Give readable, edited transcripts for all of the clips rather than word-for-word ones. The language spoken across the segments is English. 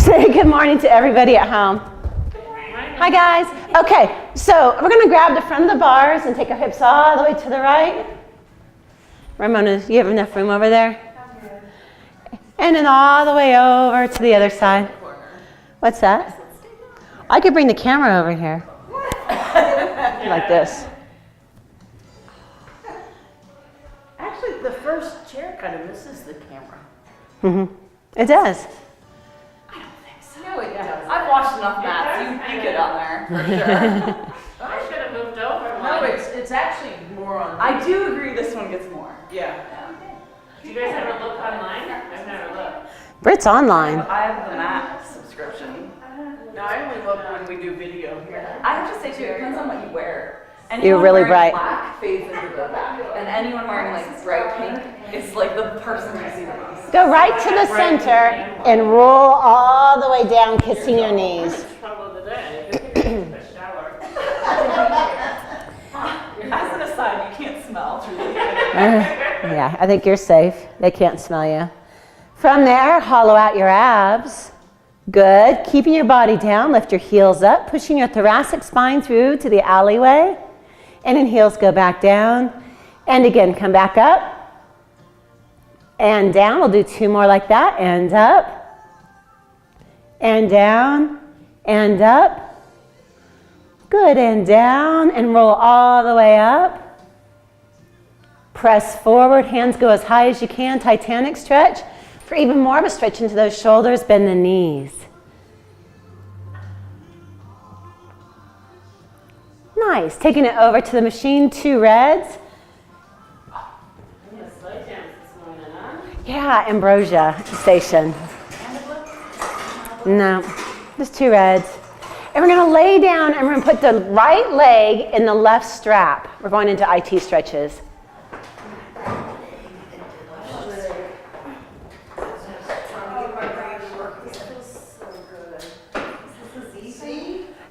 Say good morning to everybody at home. Hi guys. Okay, so we're gonna grab the front of the bars and take our hips all the way to the right. Ramona, you have enough room over there? And then all the way over to the other side. What's that? I could bring the camera over here. Like this. Actually, the first chair kind of misses the camera. Mm-hmm. It does. I don't think so. No, it does. I've watched enough mats. You get on there, for sure. I should have moved over. No, it's actually more on. I do agree this one gets more. Yeah. Do you guys ever look online? I've never looked. Britt's online. I have the mat subscription. No, I only look when we do video here. I have to say too, it depends on what you wear. You're really wearing bright. Black fades into the back, and anyone wearing like bright pink is like the person you see the most. Go right to the center and roll all the way down, kissing your knees. Trouble today. The shower. As an aside, you can't smell through the Yeah, I think you're safe. They can't smell you. From there, hollow out your abs. Good. Keeping your body down, lift your heels up, pushing your thoracic spine through to the alleyway. And then heels go back down. And again, come back up. And down. We'll do two more like that. And up. And down. And up. Good. And down. And roll all the way up. Press forward. Hands go as high as you can. Titanic stretch. For even more of a stretch into those shoulders, bend the knees. Nice. Taking it over to the machine, 2 reds. Yeah, Ambrosia Station. No, just 2 reds. And we're going to lay down and we're going to put the right leg in the left strap. We're going into IT stretches.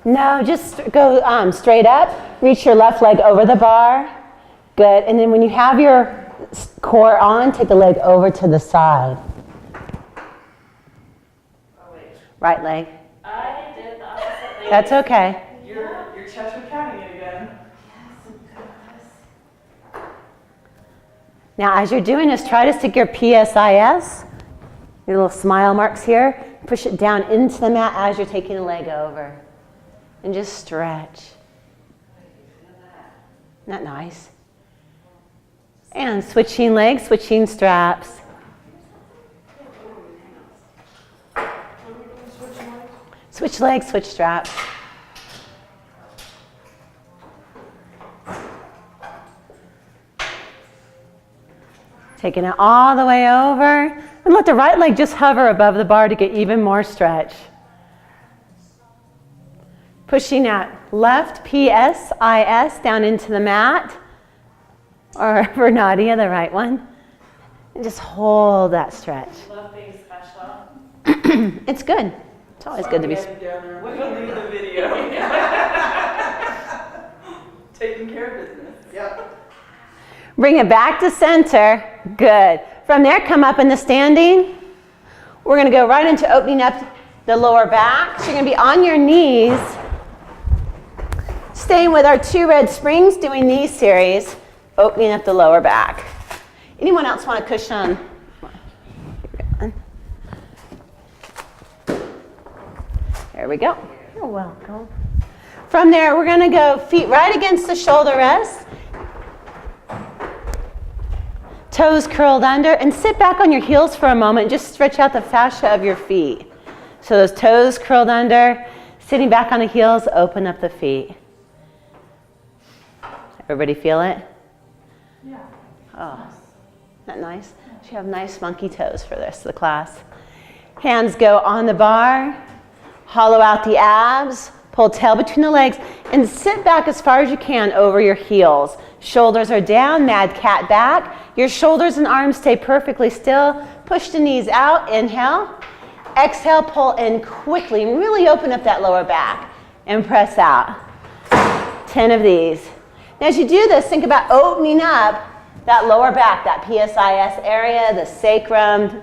No, just go straight up. Reach your left leg over the bar. Good. And then when you have your core on, take the leg over to the side. Right leg. I did the opposite thing. That's okay. You're Cheshire counting it again. Now, as you're doing this, try to stick your PSIS, your little smile marks here. Push it down into the mat as you're taking the leg over. And just stretch. Isn't that nice? And switching legs, switching straps. Switch legs, switch straps. Taking it all the way over. And let the right leg just hover above the bar to get even more stretch. Pushing that left PSIS down into the mat, or for Nadia, the right one. And just hold that stretch. Love being special. It's good. It's always good to be. We don't need the video. Taking care of business. Yep. Bring it back to center. Good. From there, come up in the standing. We're going to go right into opening up the lower back. So you're going to be on your knees. Staying with our 2 red springs, doing these series, opening up the lower back. Anyone else want a cushion? There we go. You're welcome. From there, we're going to go feet right against the shoulder rest. Toes curled under, and sit back on your heels for a moment. Just stretch out the fascia of your feet. So those toes curled under, sitting back on the heels, open up the feet. Everybody feel it? Yeah. Oh, isn't that nice? You have nice monkey toes for the rest of the class. Hands go on the bar, hollow out the abs, pull tail between the legs, and sit back as far as you can over your heels. Shoulders are down, mad cat back. Your shoulders and arms stay perfectly still. Push the knees out, inhale. Exhale, pull in quickly, and really open up that lower back, and press out. 10 of these. Now, as you do this, think about opening up that lower back, that PSIS area, the sacrum,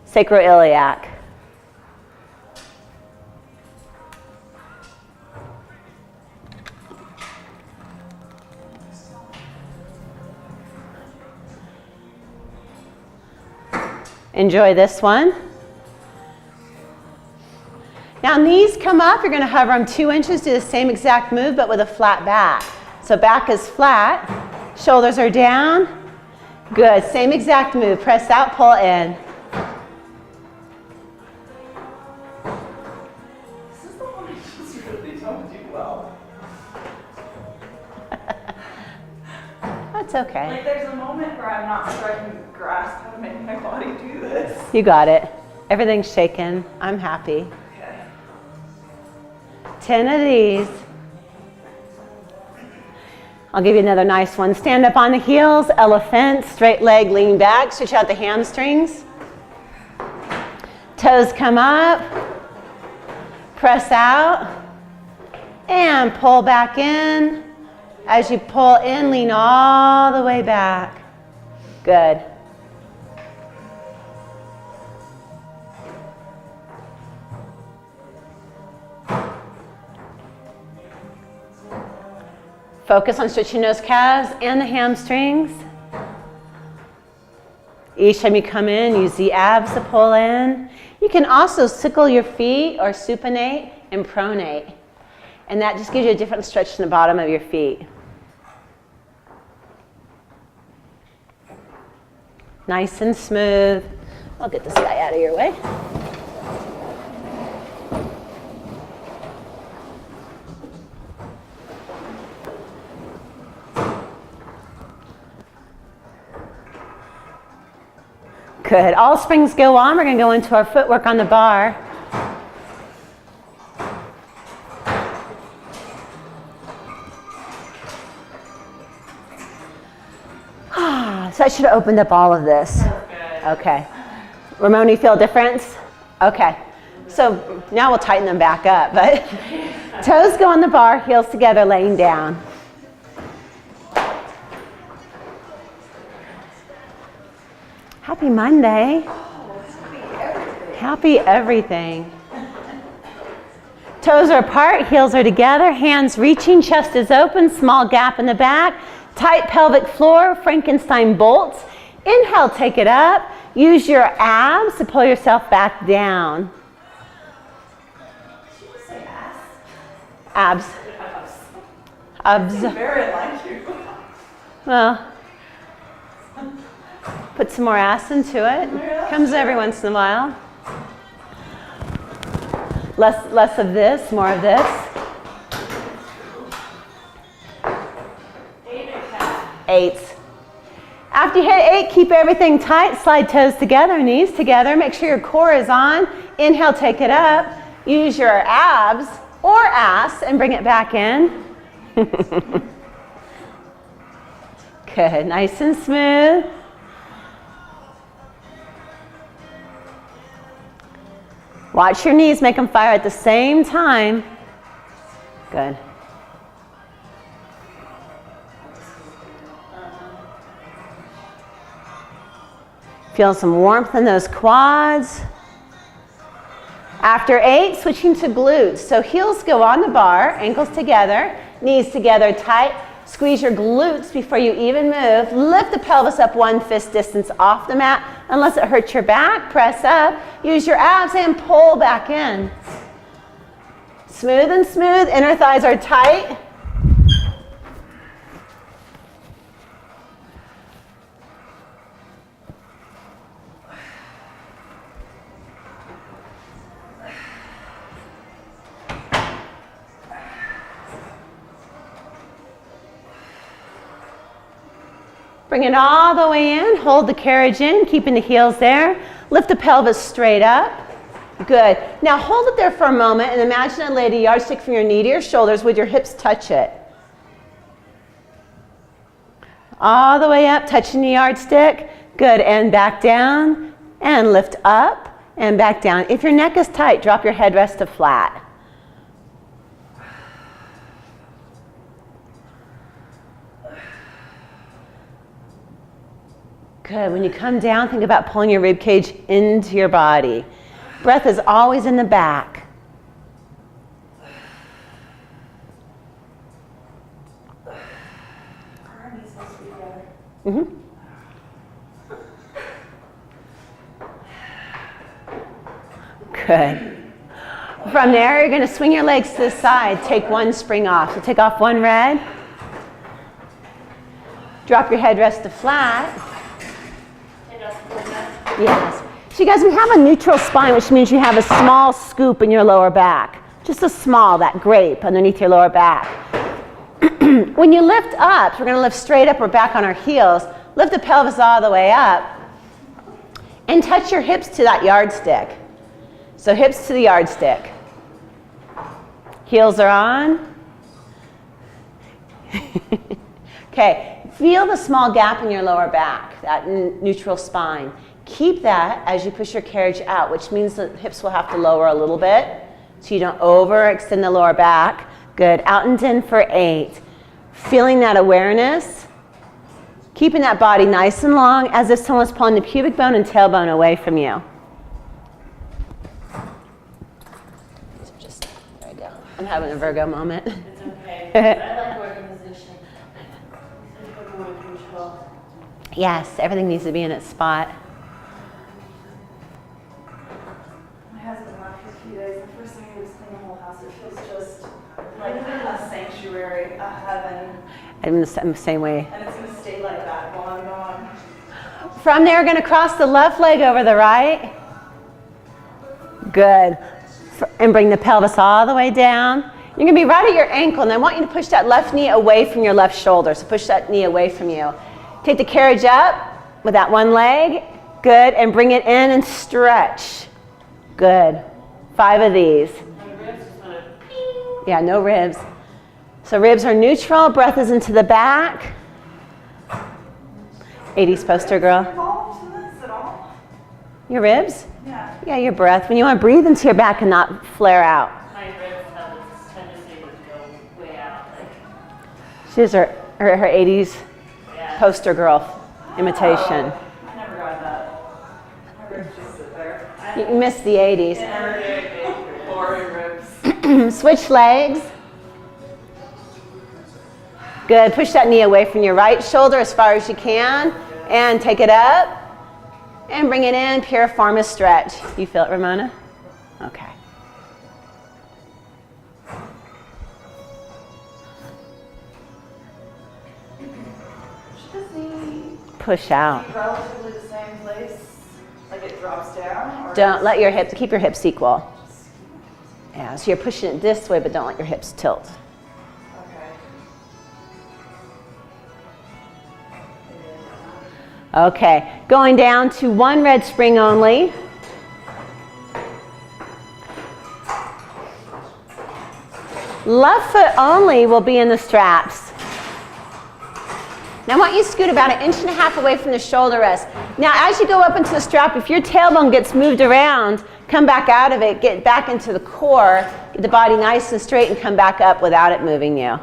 sacroiliac. Enjoy this one. Now knees come up, you're going to hover them 2 inches, do the same exact move but with a flat back. So back is flat, shoulders are down. Good, same exact move, press out, pull in. This is the one I just really don't do well. That's okay. Like there's a moment where I'm not sure I can grasp how to make my body do this. You got it. Everything's shaken. I'm happy. Okay. 10 of these. I'll give you another nice one. Stand up on the heels, elephant, straight leg, lean back, stretch out the hamstrings. Toes come up, press out, and pull back in. As you pull in, lean all the way back. Good. Focus on stretching those calves and the hamstrings. Each time you come in, use the abs to pull in. You can also sickle your feet or supinate and pronate. And that just gives you a different stretch in the bottom of your feet. Nice and smooth. I'll get this guy out of your way. Good. All springs go on. We're going to go into our footwork on the bar. So I should have opened up all of this. Okay. Ramon, you feel a difference? Okay. So now we'll tighten them back up. But toes go on the bar, heels together, laying down. Happy Monday. Happy everything. Toes are apart, heels are together, hands reaching, chest is open, small gap in the back, tight pelvic floor, Frankenstein bolts. Inhale, take it up. Use your abs to pull yourself back down. Did you say ass? Abs. Abs. Very like you. Well, put some more ass into it. Comes every once in a while. Less of this, more of this. 8. After you hit 8, keep everything tight. Slide toes together, knees together. Make sure your core is on. Inhale, take it up. Use your abs or ass and bring it back in. Good, nice and smooth. Watch your knees, make them fire at the same time. Good. Feel some warmth in those quads. After 8, switching to glutes. So heels go on the bar, ankles together, knees together tight. Squeeze your glutes before you even move. Lift the pelvis up 1 fist distance off the mat. Unless it hurts your back, press up. Use your abs and pull back in. Smooth and smooth. Inner thighs are tight. Bring it all the way in. Hold the carriage in, keeping the heels there. Lift the pelvis straight up. Good. Now hold it there for a moment and imagine a lady yardstick from your knee to your shoulders with your hips touch it. All the way up, touching the yardstick. Good. And back down and lift up and back down. If your neck is tight, drop your headrest to flat. Good. When you come down, think about pulling your rib cage into your body. Breath is always in the back. Our knees supposed to be together. Mm-hmm. Good. From there, you're going to swing your legs to the side. Take one spring off. So take off one red. Drop your headrest to flat. Yes. So you guys, we have a neutral spine, which means you have a small scoop in your lower back. Just a small, that grape underneath your lower back. When you lift up, we're going to lift straight up. We're back on our heels. Lift the pelvis all the way up. And touch your hips to that yardstick. So hips to the yardstick. Heels are on. Okay, feel the small gap in your lower back, that neutral spine. Keep that as you push your carriage out, which means the hips will have to lower a little bit so you don't overextend the lower back. Good, out and in for 8. Feeling that awareness. Keeping that body nice and long as if someone's pulling the pubic bone and tailbone away from you. There we go. I'm having a Virgo moment. It's okay. I like organization. I want control. Yes, everything needs to be in its spot. My husband left for a few days. The first thing he was cleaning the whole house. It feels just like a sanctuary, a heaven. I'm the same way. And it's going to stay like that while I'm gone. From there, we're going to cross the left leg over the right. Good. And bring the pelvis all the way down. You're going to be right at your ankle, and I want you to push that left knee away from your left shoulder. So push that knee away from you. Take the carriage up with that one leg. Good. And bring it in and stretch. Good. 5 of these. Yeah, no ribs. So ribs are neutral. Breath is into the back. 80s poster girl. Involved in this at all? Your ribs? Yeah. Yeah, your breath. When you want to breathe into your back and not flare out. My ribs have this tendency to go way out. Like, She's her 80s yeah. poster girl imitation. I never got that. My ribs just sit there. You missed the 80s. Never did. Boring ribs. Switch legs. Good. Push that knee away from your right shoulder as far as you can. And take it up. And bring it in. Piriformis stretch. You feel it, Ramona? Okay. Should this knee Push out. be relatively the same place? Like it drops down? Or Don't let your hips, keep your hips equal. Yeah, so you're pushing it this way, but don't let your hips tilt. Okay. Okay, going down to one red spring only. Left foot only will be in the straps. Now I want you to scoot about 1.5 inches away from the shoulder rest. Now as you go up into the strap, if your tailbone gets moved around, come back out of it, get back into the core, get the body nice and straight and come back up without it moving you.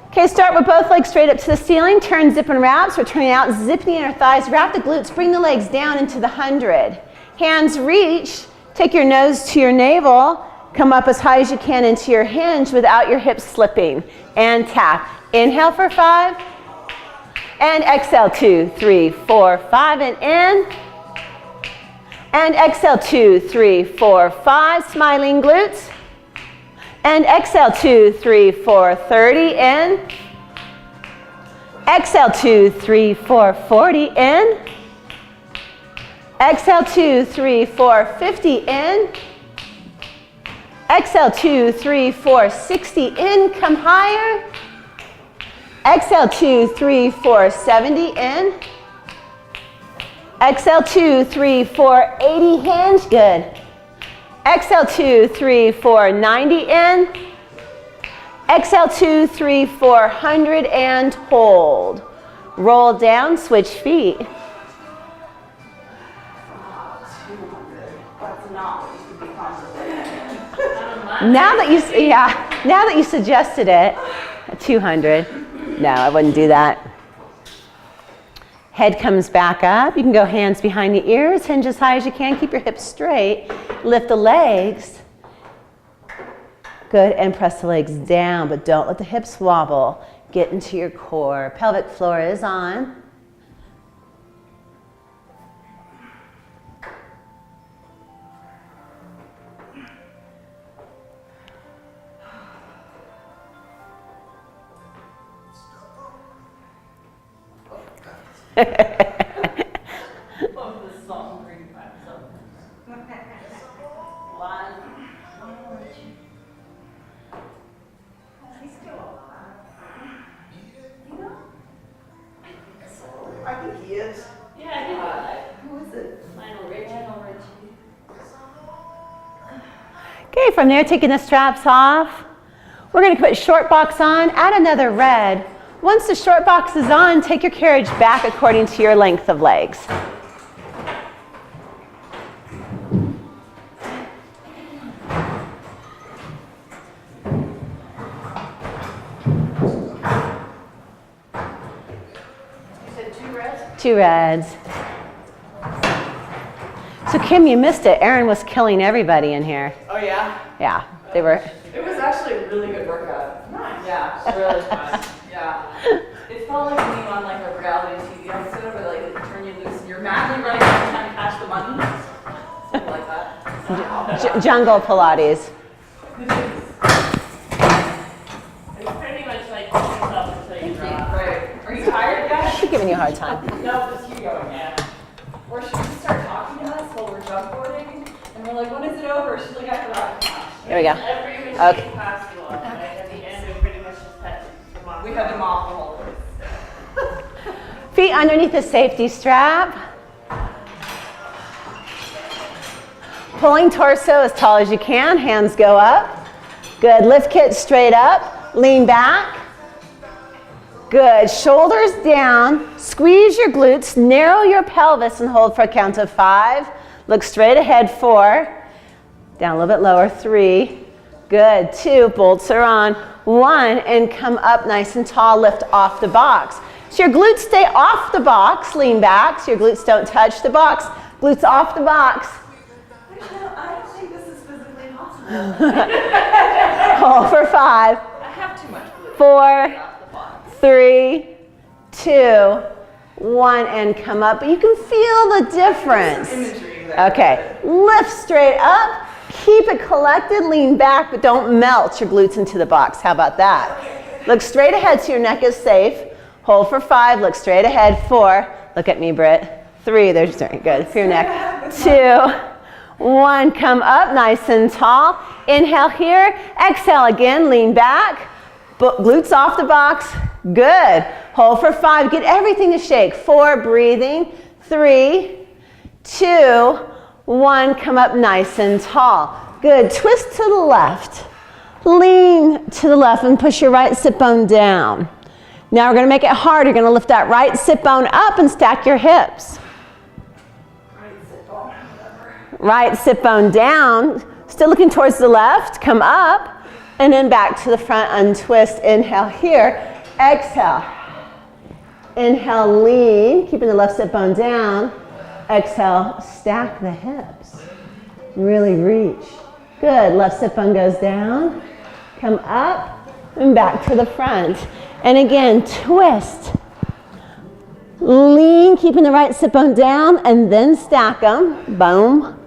Okay, start with both legs straight up to the ceiling, turn zip and wraps, we're turning out, zip the inner thighs, wrap the glutes, bring the legs down into the 100. Hands reach, take your nose to your navel, come up as high as you can into your hinge without your hips slipping, and tap. Inhale for 5, and exhale 2, 3, 4, 5, and in. And exhale 2, 3, 4, 5, smiling glutes. And exhale 2, 3, 4, 30 in. Exhale 2, 3, 4, 40 in. Exhale 2, 3, 4, 50 in. Exhale 2, 3, 4, 60 in. Come higher. Exhale 2, 3, 4, 70 in. Exhale 2, 3, 4, 80 hinge. Good. Exhale 2, 3, 4, 90 in. Exhale 2, 3, 4, 100 and hold. Roll down, switch feet. That's not what you should be contemplating. Now that you suggested it, 200. No, I wouldn't do that. Head comes back up. You can go hands behind the ears, hinge as high as you can. Keep your hips straight. Lift the legs. Good, and press the legs down, but don't let the hips wobble. Get into your core. Pelvic floor is on. Love this song, bring back something. One. He's still alive. You know? I think he is. Yeah, I think Who is it? Lionel Richie. Okay, from there, taking the straps off. We're going to put short box on, add another red. Once the short box is on, take your carriage back according to your length of legs. You said 2 reds? 2 reds. So Kim, you missed it. Erin was killing everybody in here. Oh, yeah? Yeah, they were. It was actually a really good workout. Nice. Yeah, it's really fun. Yeah. It felt like being on like a reality TV episode where like they turn you loose and you're madly running around trying to catch the money. Something like that. Jungle Pilates. It's pretty much like push yourself until you drop. Right. Are you tired yet? She's giving you a hard time. No, just keep going. Yeah. Or should we just start talking to us while we're jump boarding? And we're like, when is it over? She's like, after that. Here we go. Every machine Okay. possible. Like at the end, we pretty much just had to mop. We had to mop the whole place. Feet underneath the safety strap. Pulling torso as tall as you can. Hands go up. Good. Lift kit straight up. Lean back. Good. Shoulders down. Squeeze your glutes. Narrow your pelvis and hold for a count of 5. Look straight ahead. 4. Down a little bit lower. 3. Good. 2. Bolts are on. 1. And come up nice and tall. Lift off the box. So your glutes stay off the box. Lean back so your glutes don't touch the box. Glutes off the box. Actually, I don't think this is physically possible. Hold for 5. I have too much glue. 4. 3, 2, 1, and come up. But you can feel the difference. Imagery there. Okay, lift straight up. Keep it collected. Lean back, but don't melt your glutes into the box. How about that? Look straight ahead so your neck is safe. Hold for 5. Look straight ahead. 4. Look at me, Britt. 3. There's very good for your neck. 2, 1. Come up nice and tall. Inhale here. Exhale again. Lean back. Glutes off the box. Good. Hold for 5. Get everything to shake. 4. Breathing. 3, 2, 1. Come up nice and tall. Good. Twist to the left. Lean to the left and push your right sit bone down. Now we're going to make it hard. You're going to lift that right sit bone up and stack your hips. Right sit bone down. Still looking towards the left. Come up. And then back to the front, untwist. Inhale here. Exhale. Inhale, lean, keeping the left sit bone down. Exhale, stack the hips. Really reach. Good. Left sit bone goes down. Come up and back to the front. And again, twist. Lean, keeping the right sit bone down, and then stack them. Boom.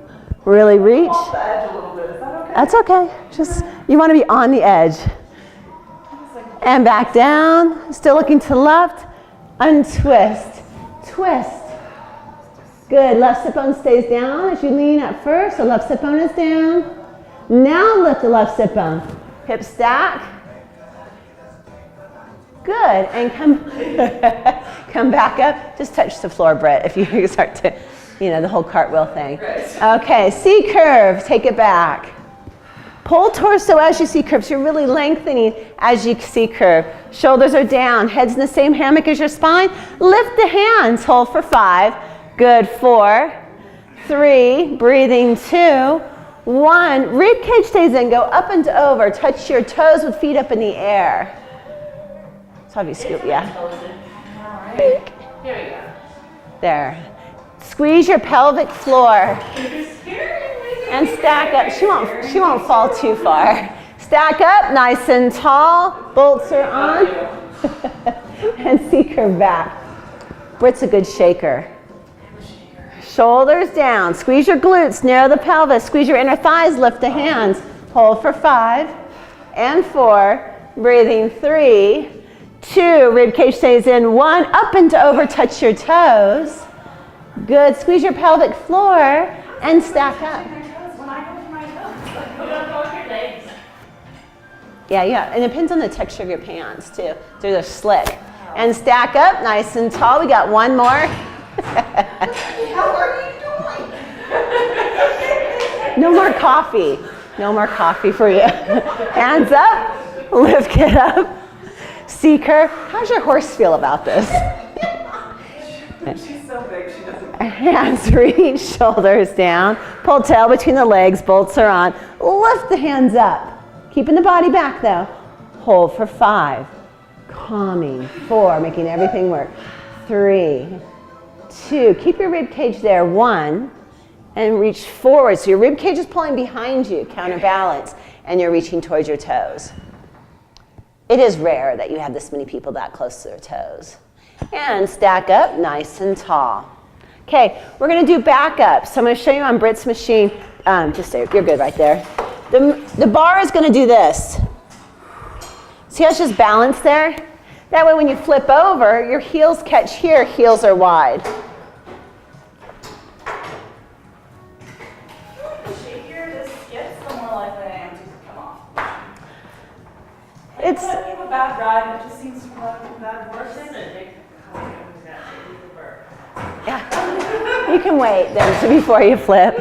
Really reach. Off the edge a little bit. Is that okay? That's okay. Just, you want to be on the edge. And back down. Still looking to the left. Untwist. Twist. Good. Left sit bone stays down as you lean at first. So left sit bone is down. Now lift the left sit bone. Hip stack. Good. And come back up. Just touch the floor, Britt, if you start to, the whole cartwheel thing. Okay. C curve. Take it back. Pull torso as you C-curve. So you're really lengthening as you C-curve. Shoulders are down. Head's in the same hammock as your spine. Lift the hands. Hold for 5. Good. 4, 3, breathing. 2, 1. Rib cage stays in. Go up and over. Touch your toes with feet up in the air. So have you scoop, yeah. Here we go. There. Squeeze your pelvic floor. And stack up. She won't fall too far. Stack up, nice and tall. Bolts are on. And C-curve back. Britt's a good shaker. Shoulders down. Squeeze your glutes. Narrow the pelvis. Squeeze your inner thighs. Lift the hands. Hold for 5 and 4. Breathing. 3, 2, rib cage stays in. 1, up and over, touch your toes. Good, squeeze your pelvic floor and stack up. When I go to my toes. You don't go with your legs. Yeah, and it depends on the texture of your pants too. They're slick. And stack up, nice and tall. We got one more. How are you doing? No more coffee. No more coffee for you. Hands up, lift it up. Seeker, how's your horse feel about this? She's so big, she doesn't. Hands reach, shoulders down. Pull tail between the legs, bolts are on. Lift the hands up. Keeping the body back though. Hold for 5. Calming. 4, making everything work. 3, 2, keep your rib cage there. 1, and reach forward. So your rib cage is pulling behind you, counterbalance, and you're reaching towards your toes. It is rare that you have this many people that close to their toes. And stack up nice and tall. Okay, we're gonna do back up. So I'm gonna show you on Britt's machine. Just stay, you're good right there. The bar is gonna do this. See how it's just balanced there? That way when you flip over, your heels catch here, heels are wide. The shakier this gets, the more likely I am to come off. It's, You have a bad ride and it just seems to have bad Horse horses. is a big yeah. You can wait then so before you flip.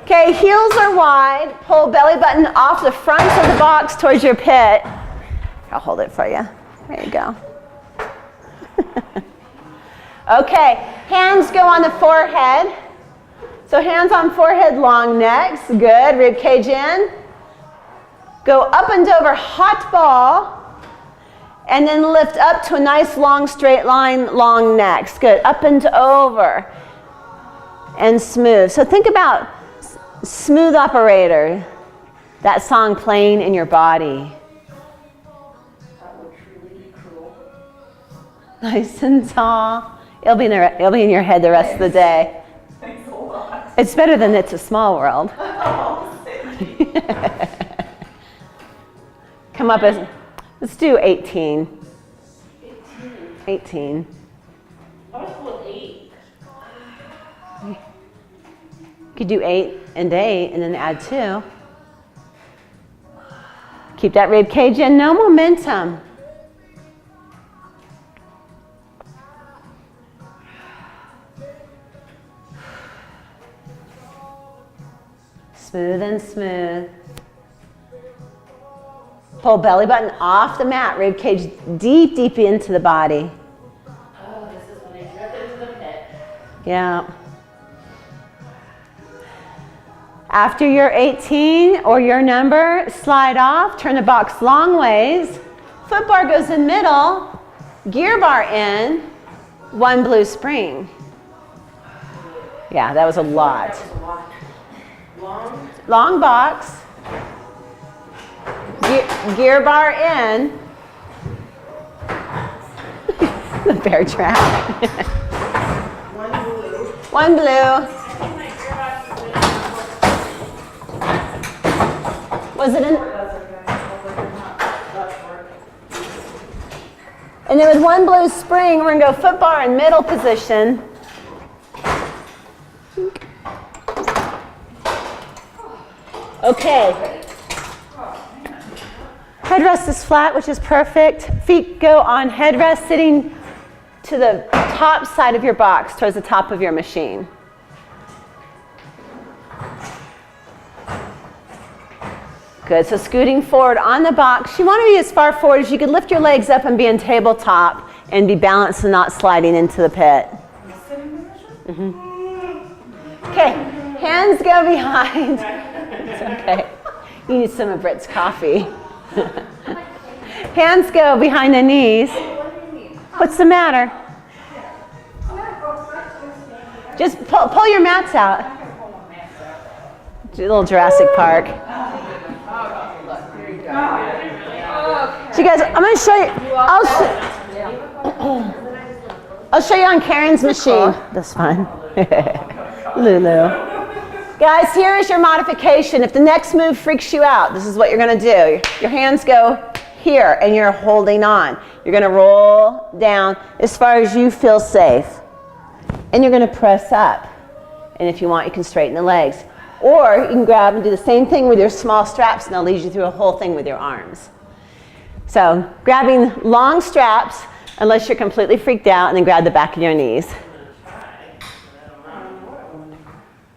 Okay, heels are wide. Pull belly button off the front of the box towards your pit. I'll hold it for you. There you go. Okay, hands go on the forehead. So hands on forehead, long necks. Good, rib cage in. Go up and over, hot ball. And then lift up to a nice long straight line, long necks. Good, up and over. And smooth. So think about Smooth Operator, that song playing in your body. That would truly be cruel. Nice and tall. It'll be in your head the rest of the day. Thanks a lot. It's better than It's a Small World. Oh, Come up as, let's do 18. 18. I was cool with 8. You could do 8 and 8 and then add 2. Keep that rib cage in, no momentum. Smooth and smooth. Pull belly button off the mat, rib cage deep, deep into the body. Oh, this is when they drift into the pit. Yeah. After you're 18 or your number, slide off, turn the box long ways. Foot bar goes in middle, gear bar in, 1 blue spring. Yeah, that was a lot. That was a lot. Long. Long box, gear bar in. The bear trap. 1 blue. 1 blue. I think my gearbox is good. Was it in? That's okay. That's work. And then with 1 blue spring, we're gonna go foot bar in middle position. Okay. Headrest is flat, which is perfect. Feet go on headrest, sitting to the top side of your box, towards the top of your machine. Good, so scooting forward on the box. You want to be as far forward as you can. Lift your legs up and be in tabletop and be balanced and not sliding into the pit. Okay, hands go behind. It's okay. You need some of Britt's coffee. Hands go behind the knees. What's the matter? Just pull your mats out. Do a little Jurassic Park. So you guys, I'm going to show you. I'll show you on Karen's machine. That's fine. Lulu. Guys, here is your modification. If the next move freaks you out, this is what you're going to do. Your hands go here, and you're holding on. You're going to roll down as far as you feel safe. And you're going to press up. And if you want, you can straighten the legs. Or you can grab and do the same thing with your small straps, and they'll lead you through a whole thing with your arms. So grabbing long straps, unless you're completely freaked out, and then grab the back of your knees.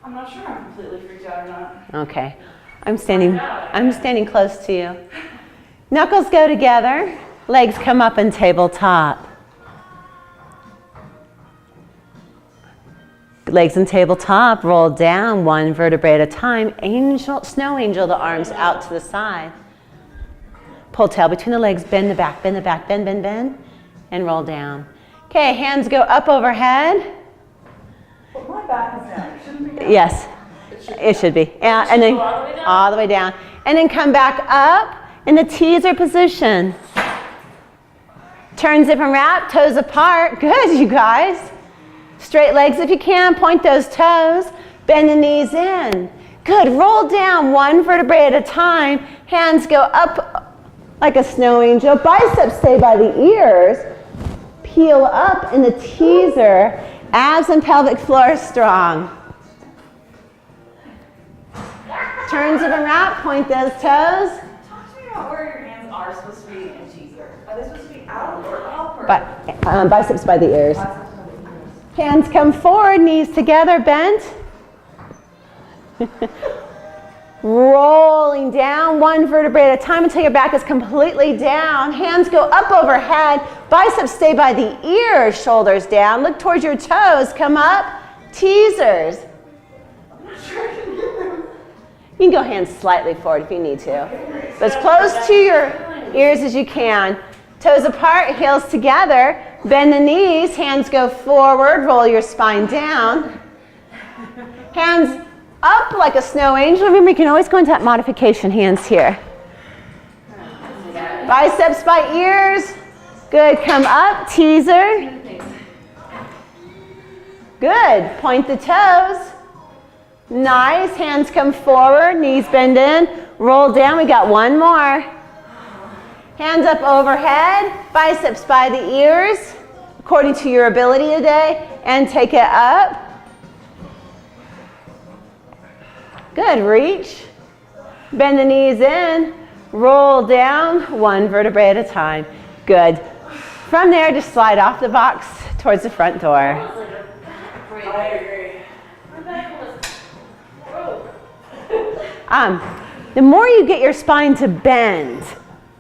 I'm not sure I'm completely freaked out or not. Okay. I'm standing close to you. Knuckles go together. Legs come up in tabletop. Legs in tabletop, roll down one vertebrae at a time. Angel, snow angel the arms out to the side. Pull tail between the legs, bend the back, bend, and roll down. Okay, hands go up overhead. But my back is down. Shouldn't be down. Yes, it should be. And then all the way down. And then come back up in the teaser position. Turn, zip, and wrap, toes apart. Good, you guys. Straight legs if you can, point those toes, bend the knees in. Good, roll down one vertebrae at a time. Hands go up like a snow angel. Biceps stay by the ears. Peel up in the teaser. Abs and pelvic floor strong. Turn, zip, and wrap, point those toes. Talk to me about where your hands are supposed to be in teaser. Are they supposed to be out or up? Or Biceps by the ears. Hands come forward, knees together, bent. Rolling down one vertebrae at a time until your back is completely down. Hands go up overhead. Biceps stay by the ears, shoulders down. Look towards your toes, come up. Teasers. You can go hands slightly forward if you need to. But as close to your ears as you can. Toes apart, heels together. Bend the knees, hands go forward, roll your spine down. Hands up like a snow angel. Remember, you can always go into that modification, hands here. Biceps by ears. Good, come up, teaser. Good, point the toes. Nice, hands come forward, knees bend in, roll down. We got one more. Hands up overhead, biceps by the ears, according to your ability today, and take it up. Good, reach. Bend the knees in, roll down, one vertebrae at a time. Good. From there, just slide off the box towards the front door. I agree. The more you get your spine to bend,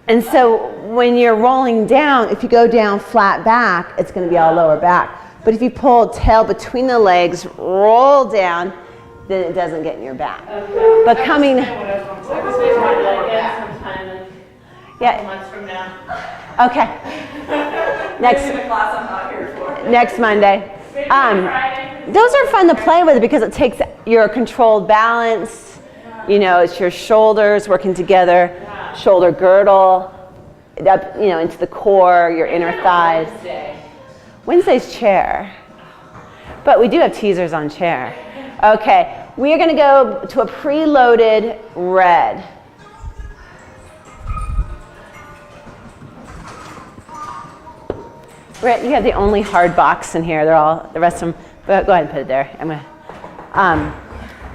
and so when you're rolling down, if you go down flat back, it's going to be all lower back. But if you pull tail between the legs, roll down, then it doesn't get in your back. Okay. But coming, I can switch my leg again sometime in a couple yeah, months from now. okay. Maybe the class I'm not here for. Next Monday. Maybe Friday. Those are fun to play with because it takes your controlled balance. You know, it's your shoulders working together, shoulder girdle, up, you know, into the core, your inner thighs. Wednesday's chair. But we do have teasers on chair. Okay, we are going to go to a preloaded red. Brett, you have the only hard box in here. They're all, the rest of them, go ahead and put it there.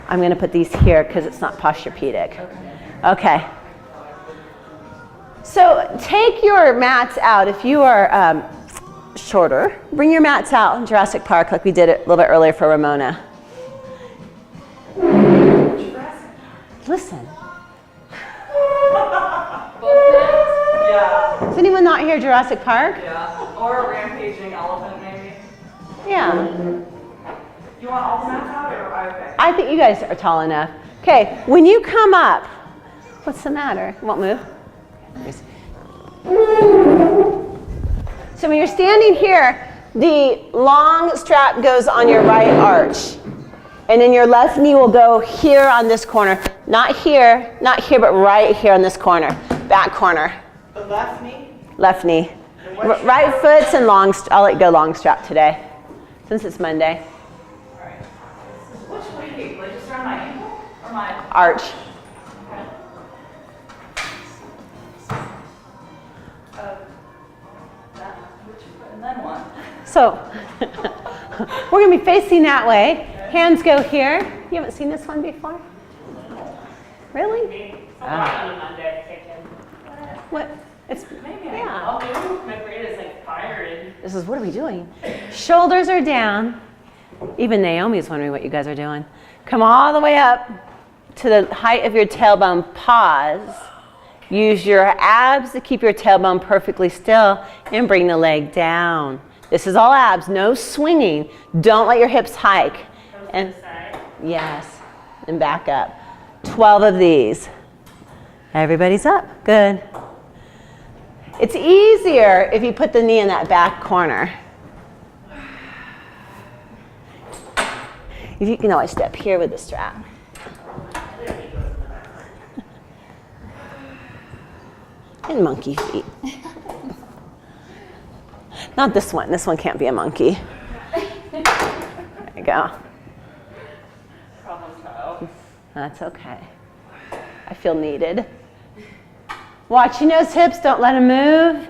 I'm going to put these here because it's not Posturepedic. Okay. So take your mats out. If you are shorter, bring your mats out in Jurassic Park like we did it a little bit earlier for Ramona. Listen. Yeah. Is anyone not here Jurassic Park? Yeah. Or a rampaging elephant, maybe. Yeah. You want all the mats out or okay? I think you guys are tall enough. Okay, when you come up, what's the matter? It won't move? So when you're standing here, the long strap goes on your right arch. And then your left knee will go here on this corner. Not here, but right here on this corner. Back corner. The left knee? Left knee. Right foot's and long, I'll let you go long strap today, since it's Monday. Alright. Which way? Like just around my ankle? arch. And then what? So we're going to be facing that way. Hands go here. You haven't seen this one before? Really? On a Monday, kicking. What? It's Maybe yeah. I'll do. My brain is like firing. This is what are we doing? Shoulders are down. Even Naomi is wondering what you guys are doing. Come all the way up to the height of your tailbone. Pause. Use your abs to keep your tailbone perfectly still and bring the leg down. This is all abs, no swinging. Don't let your hips hike. And Side. yes, and back up. 12 of these. Everybody's up. Good. It's easier if you put the knee in that back corner. You can always step here with the strap. And monkey feet. Not this one. This one can't be a monkey. There you go. Problem child. That's okay. I feel needed. Watching those hips, don't let them move.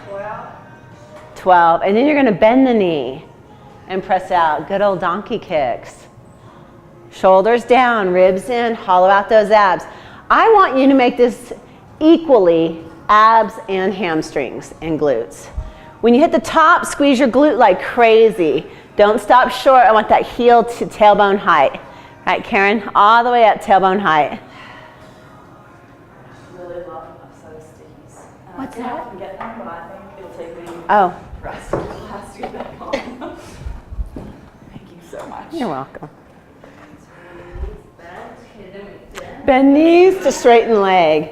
Pull out. 12. And then you're going to bend the knee and press out. Good old donkey kicks. Shoulders down, ribs in, hollow out those abs. I want you to make this equally abs and hamstrings and glutes. When you hit the top, squeeze your glute like crazy. Don't stop short. I want that heel to tailbone height. All right, Karen, all the way up tailbone height. Really love a set of stickies. What's I that? can get them, but I think it'll take me Oh, the rest of the class to get back home. Thank you so much. you're welcome. Bend. Bend knees to straighten leg.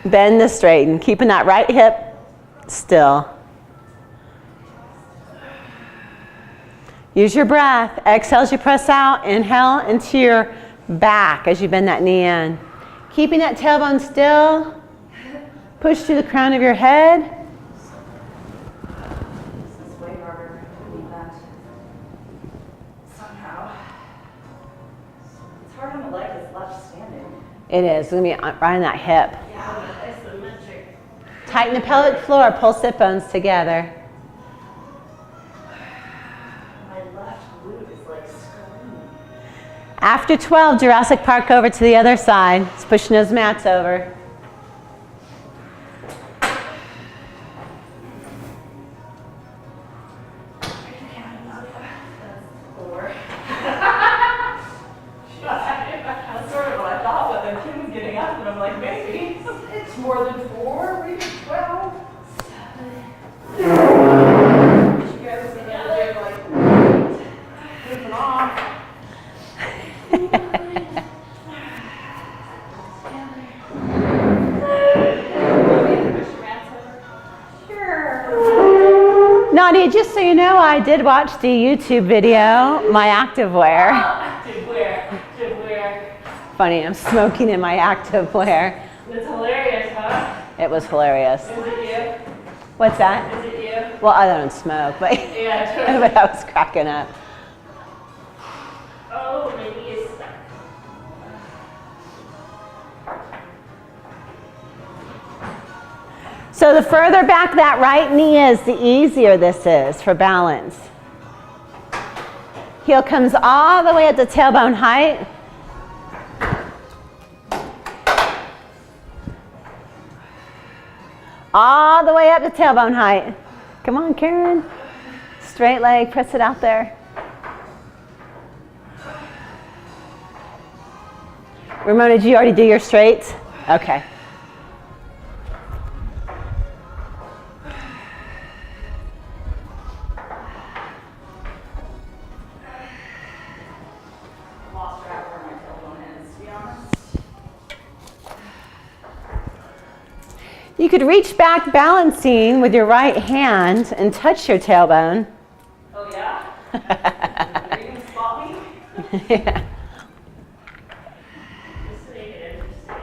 Bend to straighten, keeping that right hip still. Use your breath. Exhale as you press out. Inhale into your back as you bend that knee in. Keeping that tailbone still. Push to the crown of your head. This is way harder than that. Somehow. It's hard on the leg that's left standing. It is. It's going to be right on that hip. Yeah, isometric. Tighten the pelvic floor. Pull sit bones together. My left glute is like screaming. After 12, Jurassic Park over to the other side. Just pushing those mats over. That's sort of what I thought, but then Kim was getting up, and I'm like, maybe it's more than 4, maybe 12. You guys are together, like, moving off. Nadia, just so you know, I did watch the YouTube video, My Activewear. Activewear. Funny, I'm smoking in my activewear. It's hilarious, huh? It was hilarious. Is it What's that? you? Is it you? Well, I don't smoke, but, Yeah, totally. but I was cracking up. Oh, my knee is stuck. So the further back that right knee is, the easier this is for balance. Heel comes all the way up to tailbone height. All the way up to tailbone height. Come on, Karen. Straight leg, press it out there. Ramona, did you already do your straights? Okay. Lost track where my tailbone is, to be honest. You could reach back balancing with your right hand and touch your tailbone. Oh, yeah? Are you going to spot me? Yeah. Just to make it interesting.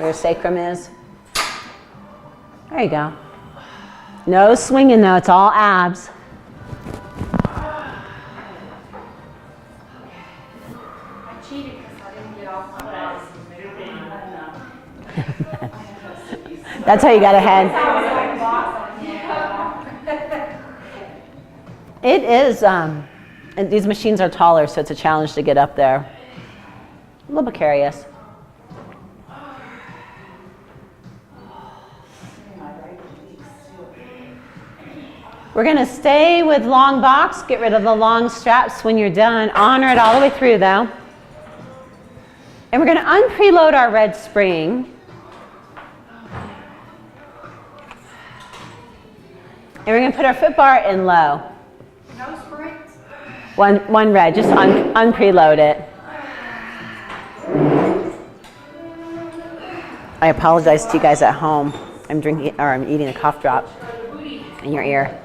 where your sacrum is. There you go. No swinging though, it's all abs. I cheated because I didn't get off my bus. That's how you got ahead. It is, and these machines are taller, so it's a challenge to get up there. A little precarious. We're going to stay with long box. Get rid of the long straps when you're done. Honor it all the way through, though. And we're going to unpreload our red spring. And we're going to put our foot bar in low. No springs? One red, just unpreload it. I apologize to you guys at home. I'm eating a cough drop in your ear.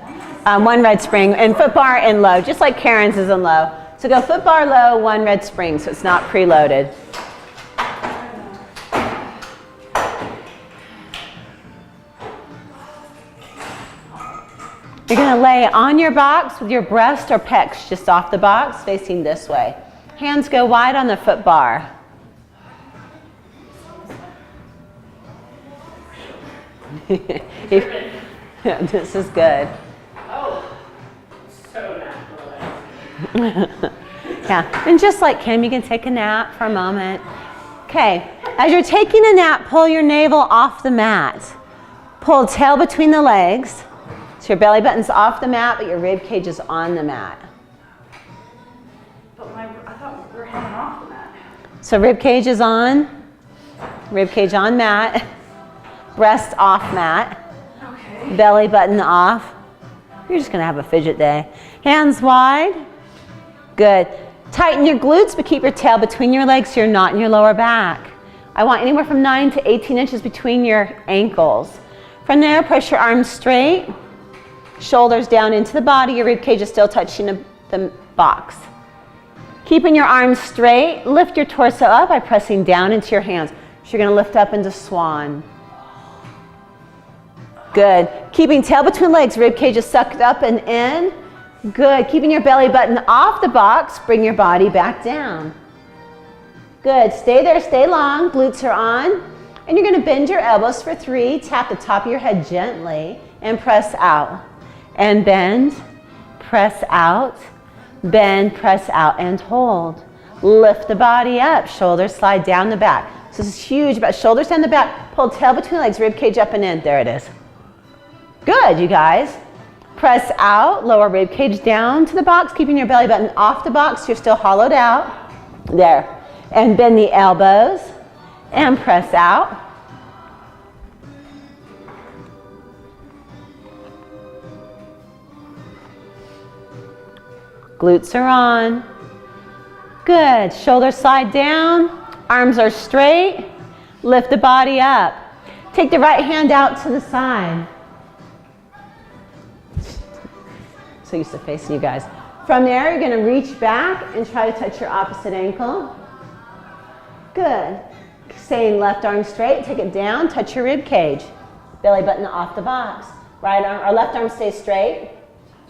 One red spring and foot bar in low, just like Karen's is in low. So go foot bar low, one red spring, so it's not preloaded. You're going to lay on your box with your breast or pecs just off the box, facing this way. Hands go wide on the foot bar. This is good. Oh, so natural. Yeah, and just like Kim, you can take a nap for a moment. Okay, as you're taking a nap, pull your navel off the mat. Pull tail between the legs. So your belly button's off the mat, but your rib cage is on the mat. But I thought we were hanging off the mat. So rib cage is on. Rib cage on mat. Breast off mat. Okay. Belly button off. You're just going to have a fidget day. Hands wide. Good. Tighten your glutes, but keep your tail between your legs so you're not in your lower back. I want anywhere from 9 to 18 inches between your ankles. From there, press your arms straight. Shoulders down into the body. Your rib cage is still touching the box. Keeping your arms straight, lift your torso up by pressing down into your hands. So you're going to lift up into swan. Good. Keeping tail between legs, rib cage is sucked up and in. Good. Keeping your belly button off the box, bring your body back down. Good. Stay there, stay long. Glutes are on. And you're going to bend your elbows for 3. Tap the top of your head gently and press out. And bend, press out, bend, press out, and hold. Lift the body up. Shoulders slide down the back. So this is huge, about shoulders down the back. Pull tail between legs, rib cage up and in. There it is. Good, you guys. Press out, lower rib cage down to the box, keeping your belly button off the box. You're still hollowed out. There. And bend the elbows and press out. Glutes are on. Good. Shoulders slide down. Arms are straight. Lift the body up. Take the right hand out to the side. So used to facing you guys. From there, you're going to reach back and try to touch your opposite ankle. Good. Staying left arm straight. Take it down. Touch your rib cage. Belly button off the box. Right arm or left arm stays straight.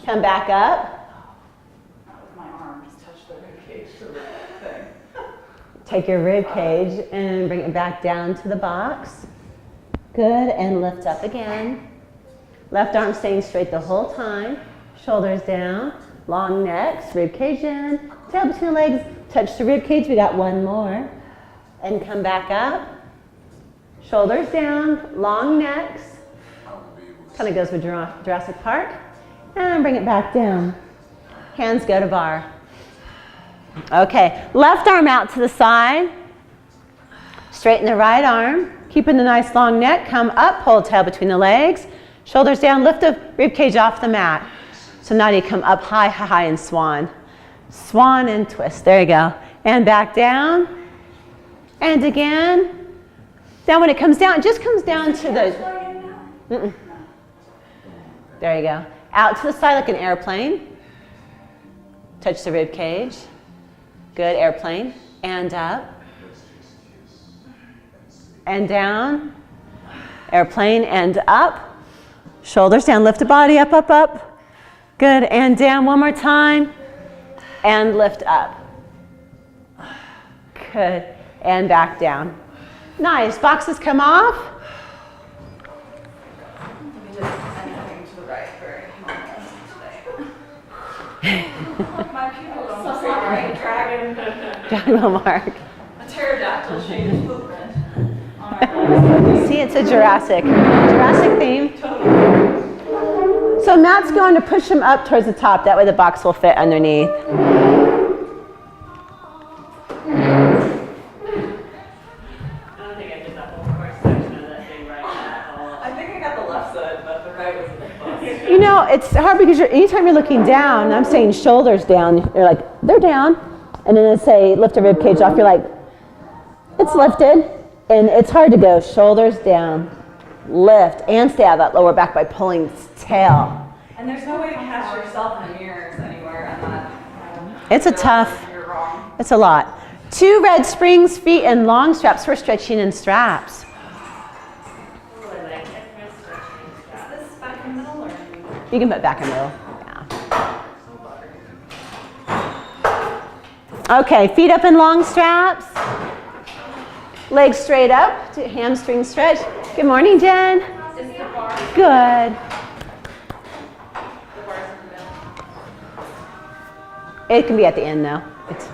Come back up. My arm just touched the rib cage for the thing. Take your rib cage and bring it back down to the box. Good, and lift up again. Left arm staying straight the whole time. Shoulders down, long necks, rib cage in, tail between legs, touch the rib cage. We got one more. And come back up. Shoulders down, long necks. Kind of goes with Jurassic Park. And bring it back down. Hands go to bar. Okay, left arm out to the side. Straighten the right arm. Keeping the nice long neck. Come up, pull tail between the legs. Shoulders down, lift the rib cage off the mat. So now you come up high, high, high, and swan. Swan and twist. There you go. And back down. And again. Now when it comes down, it just comes down to the... There you go. Out to the side like an airplane. Touch the rib cage. Good, airplane. And up. and down. Airplane and up. Shoulders down, lift the body up, up, up. Good, and down one more time. And lift up. Good, and back down. Nice, boxes come off. Anything to the right, very My pupils almost look like a dragon. Dragon mark. A pterodactyl shaped footprint on our legs. See, it's a Jurassic theme. Totally. So Matt's going to push him up towards the top. That way the box will fit underneath. I don't think I did that whole first section of that thing right at all. I think I got the left side, but the right was a bit close. You know, it's hard because anytime you're looking down, I'm saying shoulders down, you're like, they're down. And then I say lift a rib cage off, you're like, it's lifted. And it's hard to go shoulders down, lift, and stay out of that lower back by pulling tail. And there's no way to catch yourself in the mirrors anywhere and not. It's a tough, You're wrong. it's a lot. 2 red springs, feet, and long straps for stretching and straps. Ooh, I like Xmas stretching strap. Is this back in the middle or? You can put back in the middle. Yeah. Okay, feet up in long straps. Legs straight up, to hamstring stretch. Good morning, Jen. Is the bar, Good. the bar's in the middle? It can be at the end though. It's, I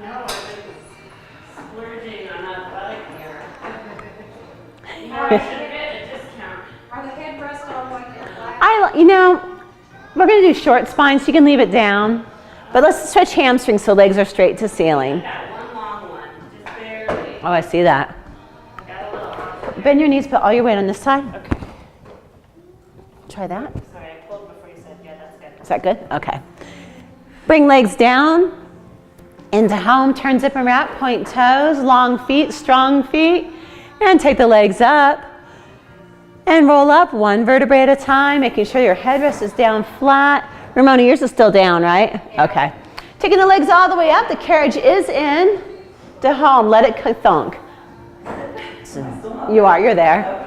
know, I've been splurging on that bike here. You know, I should get a discount. Are the headrests all white and black? we're gonna do short spine so you can leave it down. But let's stretch hamstrings so legs are straight to ceiling. I got one long one, just barely. Oh, I see that. I got a little off. Bend your knees, put all your weight on this side. Okay. Try that. Sorry, I pulled before you said, yeah, that's good. Is that good? Okay. Bring legs down into home, turn, zip, and wrap, point toes, long feet, strong feet, and take the legs up and roll up 1 vertebrae at a time, making sure your headrest is down flat. Ramona, yours is still down, right? Yeah. Okay. Taking the legs all the way up, the carriage is in to home. Let it thunk. You're there.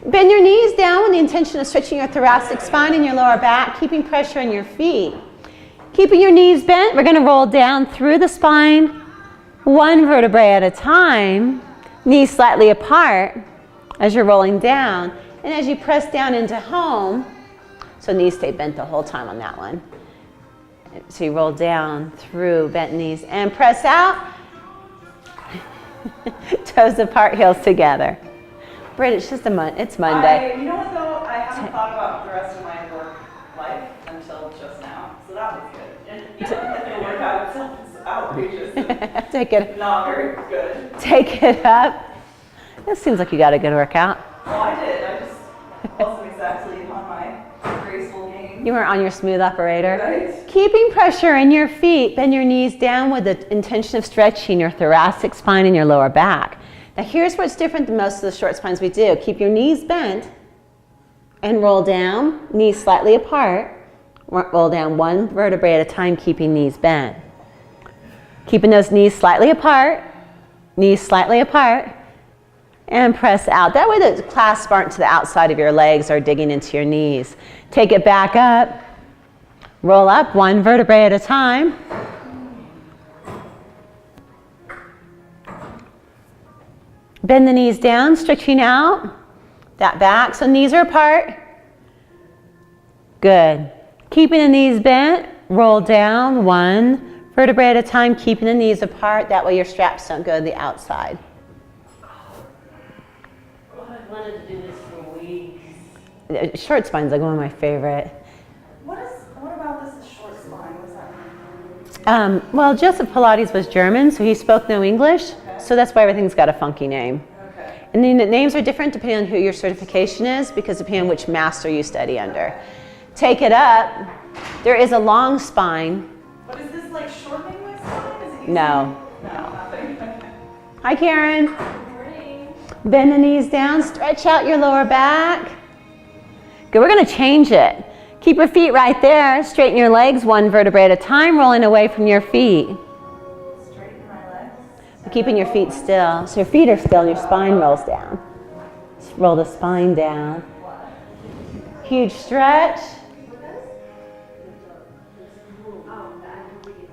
Bend your knees down with the intention of stretching your thoracic spine and your lower back, keeping pressure on your feet. Keeping your knees bent, we're going to roll down through the spine, 1 vertebrae at a time, knees slightly apart as you're rolling down. And as you press down into home, so knees stay bent the whole time on that one. So you roll down through bent knees and press out. Toes apart, heels together. Britt, it's just it's Monday. You know what though? I haven't thought about the rest of my work life until just now, so that was good. And the workout itself is outrageous. Take it. Not very good. Take it up. It seems like you got a good workout. Well, I did. I just wasn't exactly on my graceful game. You weren't on your smooth operator. Right. Keeping pressure in your feet, bend your knees down with the intention of stretching your thoracic spine and your lower back. Now here's what's different than most of the short spines we do. Keep your knees bent and roll down, knees slightly apart. Roll down 1 vertebrae at a time, keeping knees bent. Keeping those knees slightly apart, and press out. That way the clasps aren't to the outside of your legs or digging into your knees. Take it back up. Roll up 1 vertebrae at a time. Bend the knees down, stretching out that back. So knees are apart. Good. Keeping the knees bent, roll down 1 vertebrae at a time, keeping the knees apart. That way your straps don't go to the outside. Oh, I've wanted to do this for weeks. Short spine's like one of my favorite. What about this short spine? What does that mean? Well, Joseph Pilates was German, so he spoke no English. So that's why everything's got a funky name. Okay. And then the names are different depending on who your certification is, because depending on which master you study under. Take it up. There is a long spine. But is this like shortening my spine? Is it easy? No. Nothing. Hi, Karen. Morning. Bend the knees down, stretch out your lower back. Good, we're gonna change it. Keep your feet right there, straighten your legs 1 vertebrae at a time, rolling away from your feet. Straighten my legs. keeping your feet still. So your feet are still and your spine rolls down. Just roll the spine down. Huge stretch.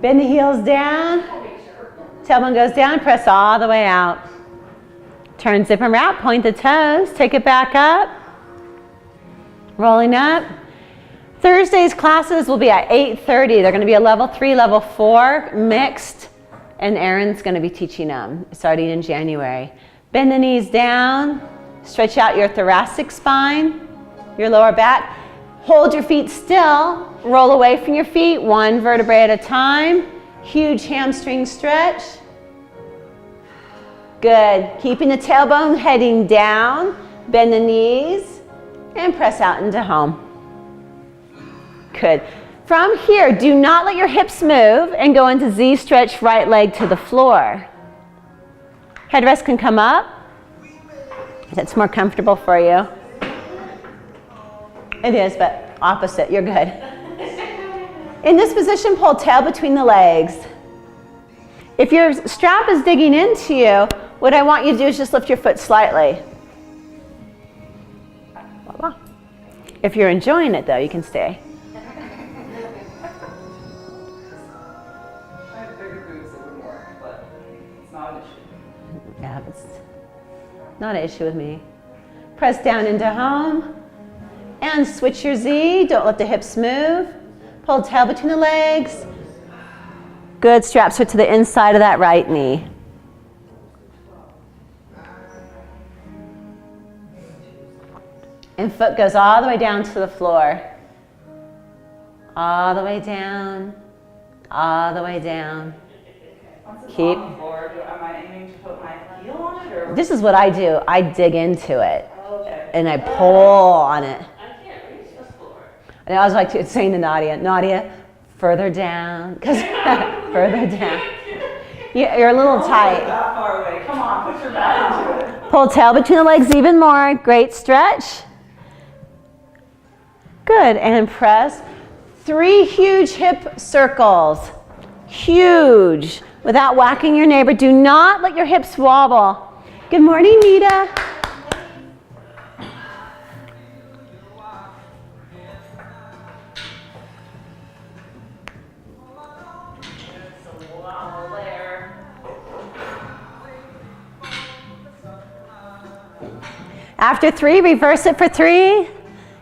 Bend the heels down. Tailbone goes down, press all the way out. Turn, zip and wrap, point the toes, take it back up. Rolling up. Thursday's classes will be at 8:30. They're going to be a level 3, level 4 mixed, and Erin's going to be teaching them starting in January. Bend the knees down, stretch out your thoracic spine, your lower back. Hold your feet still, roll away from your feet, one vertebrae at a time. Huge hamstring stretch. Good. Keeping the tailbone heading down, bend the knees, and press out into home. Good. From here, do not let your hips move and go into Z stretch, right leg to the floor. Headrest can come up. That's more comfortable for you. It is, but opposite, you're good. In this position, pull tail between the legs. If your strap is digging into you, what I want you to do is just lift your foot slightly. Voila. If you're enjoying it though, you can stay. I have bigger boots that would work, but it's not an issue. Yeah, it's not an issue with me. Press down into home and switch your Z. Don't let the hips move. Pull tail between the legs. Good, straps are to the inside of that right knee. And foot goes all the way down to the floor. All the way down, all the way down. Once it's Keep. on the floor, am I aiming to put my heel on it, or? This is what I do. I dig into it Okay. and I pull on it. I can't reach the floor. And I was like saying to Nadia, further down, because further down. You're a little tight. That far away. Come on, put your back into it. Pull tail between the legs even more. Great stretch. Good, and press. 3 huge hip circles. Huge. Without whacking your neighbor. Do not let your hips wobble. Good morning, Nita. Wow, there. After 3, reverse it for 3.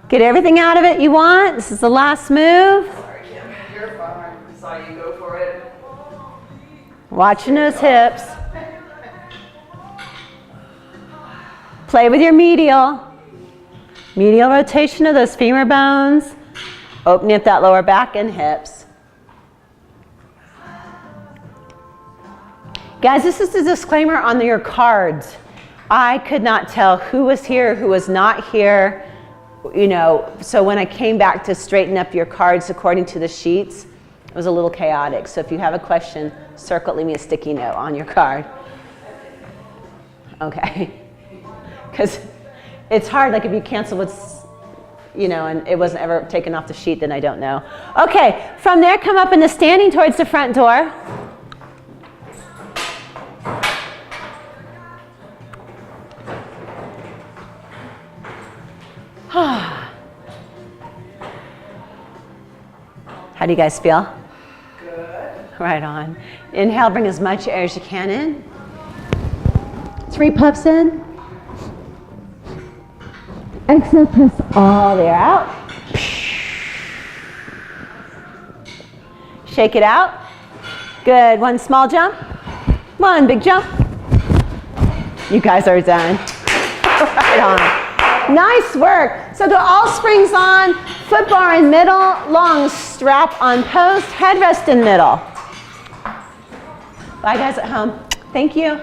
Get everything out of it you want. This is the last move. Sorry, Kim. You're fine. I saw you go for it. Watching those hips. Play with your medial. Medial rotation of those femur bones. Opening up that lower back and hips. Guys, this is the disclaimer on your cards. I could not tell who was here, who was not here. You know, so when I came back to straighten up your cards according to the sheets, it was a little chaotic. So if you have a question, circle, leave me a sticky note on your card. Okay. Because it's hard, like if you cancel what's, you know, and it wasn't ever taken off the sheet, then I don't know. Okay, from there, come up into standing towards the front door. How do you guys feel? Good. Right on. Inhale, bring as much air as you can in. 3 puffs in. Exhale, press all the air out. Shake it out. Good. 1 small jump. 1 big jump. You guys are done. Right on. Nice work. So the all springs on, foot bar in middle, long strap on post, headrest in middle. Bye guys at home. Thank you.